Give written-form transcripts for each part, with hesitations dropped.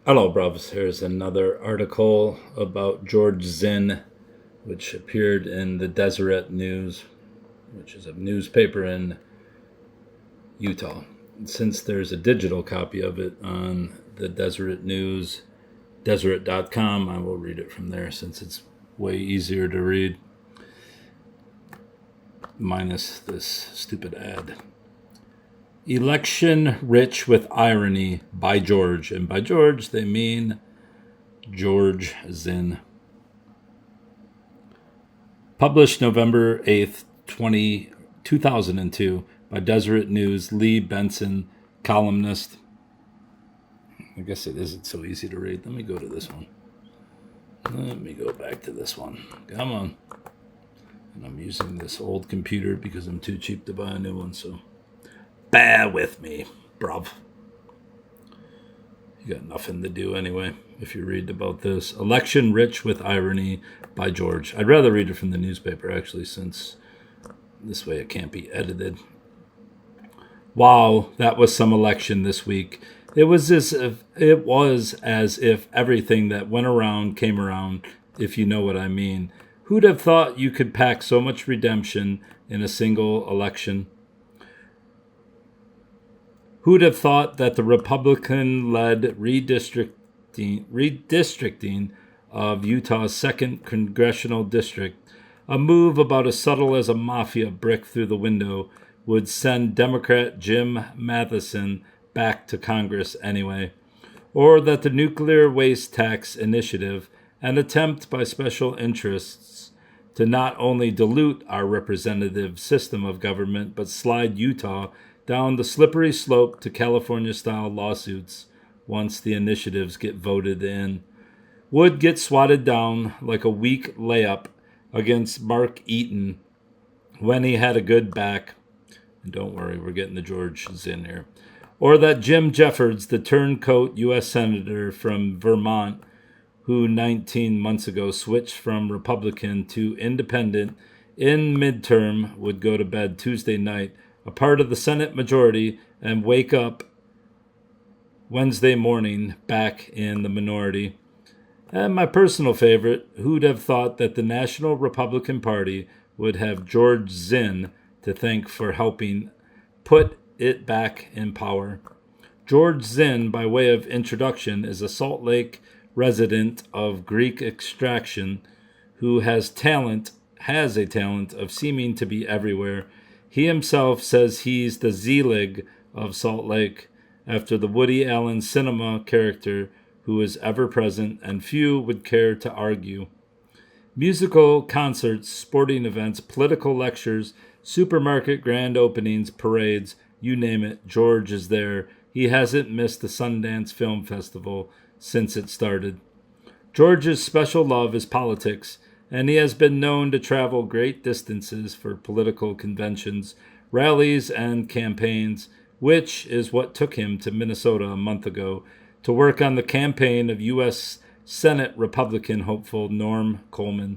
Hello, bros. Here's another article about George Zinn, which appeared in the Deseret News, which is a newspaper in Utah. Since there's a digital copy of it on the Deseret News, Deseret.com, I will read it from there since it's way easier to read, minus this stupid ad. Election Rich with Irony by George. And by George, they mean George Zinn. Published November 8th, 2002 by Deseret News, Lee Benson, columnist. I guess it isn't so easy to read. Let me go to this one. Let me go back to this one. Come on. And I'm using this old computer because I'm too cheap to buy a new one, so bear with me, bruv. You got nothing to do anyway if you read about this. Election Rich with Irony by George. I'd rather read it from the newspaper, actually, since this way it can't be edited. Wow, that was some election this week. It was as if everything that went around came around, if you know what I mean. Who'd have thought you could pack so much redemption in a single election? Who'd have thought that the Republican-led redistricting of Utah's 2nd Congressional District, a move about as subtle as a mafia brick through the window, would send Democrat Jim Matheson back to Congress anyway? Or that the nuclear waste tax initiative, an attempt by special interests to not only dilute our representative system of government, but slide Utah down the slippery slope to California-style lawsuits once the initiatives get voted in, would get swatted down like a weak layup against Mark Eaton when he had a good back. And don't worry, we're getting the George Zinn here. Or that Jim Jeffords, the turncoat U.S. Senator from Vermont, who 19 months ago switched from Republican to Independent in midterm, would go to bed Tuesday night a part of the Senate majority and wake up Wednesday morning back in the minority. And my personal favorite, who'd have thought that the National Republican Party would have George Zinn to thank for helping put it back in power. George Zinn, by way of introduction, is a Salt Lake resident of Greek extraction who has a talent of seeming to be everywhere. He himself says he's the Zelig of Salt Lake, after the Woody Allen cinema character who is ever present, and few would care to argue. Musical concerts, sporting events, political lectures, supermarket grand openings, parades, you name it, George is there. He hasn't missed the Sundance Film Festival since it started. George's special love is politics, and he has been known to travel great distances for political conventions, rallies, and campaigns, which is what took him to Minnesota a month ago to work on the campaign of U.S. Senate Republican hopeful Norm Coleman.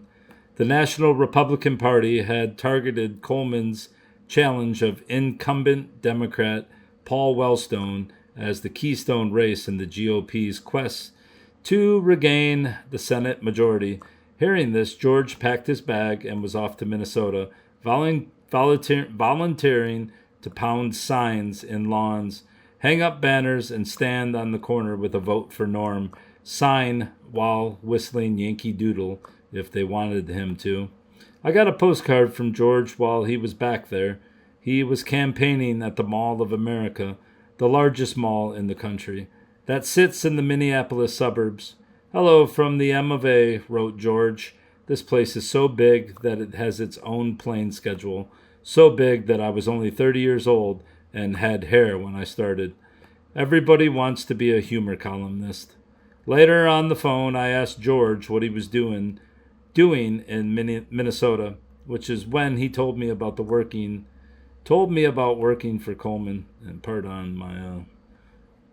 The National Republican Party had targeted Coleman's challenge of incumbent Democrat Paul Wellstone as the keystone race in the GOP's quest to regain the Senate majority. Hearing this, George packed his bag and was off to Minnesota, volunteering to pound signs in lawns, hang up banners, and stand on the corner with a vote for Norm sign while whistling Yankee Doodle if they wanted him to. I got a postcard from George while he was back there. He was campaigning at the Mall of America, the largest mall in the country, that sits in the Minneapolis suburbs. Hello from the M of A, wrote George. This place is so big that it has its own plane schedule. So big that I was only 30 years old and had hair when I started. Everybody wants to be a humor columnist. Later on the phone, I asked George what he was doing in Minnesota, which is when he told me about working for Coleman. And pardon my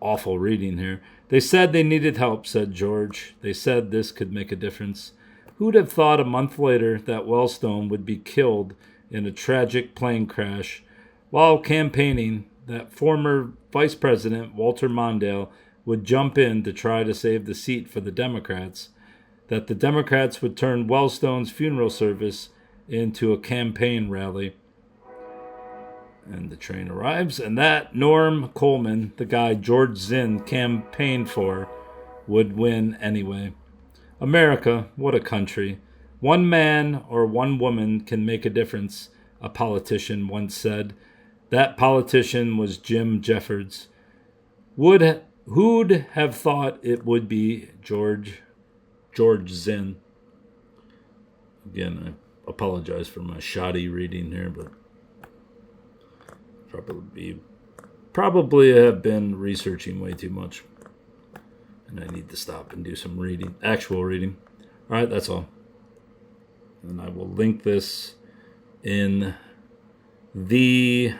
awful reading here. They said they needed help, said George. They said this could make a difference. Who'd have thought a month later that Wellstone would be killed in a tragic plane crash while campaigning, that former Vice President Walter Mondale would jump in to try to save the seat for the Democrats, that the Democrats would turn Wellstone's funeral service into a campaign rally. And the train arrives, and that Norm Coleman, the guy George Zinn campaigned for, would win anyway. America, what a country. One man or one woman can make a difference, a politician once said. That politician was Jim Jeffords. Who'd have thought it would be George Zinn? Again, I apologize for my shoddy reading here, but probably have been researching way too much. And I need to stop and do some reading, actual reading. All right, that's all. And I will link this in the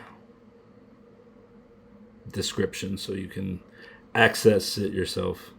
description so you can access it yourself.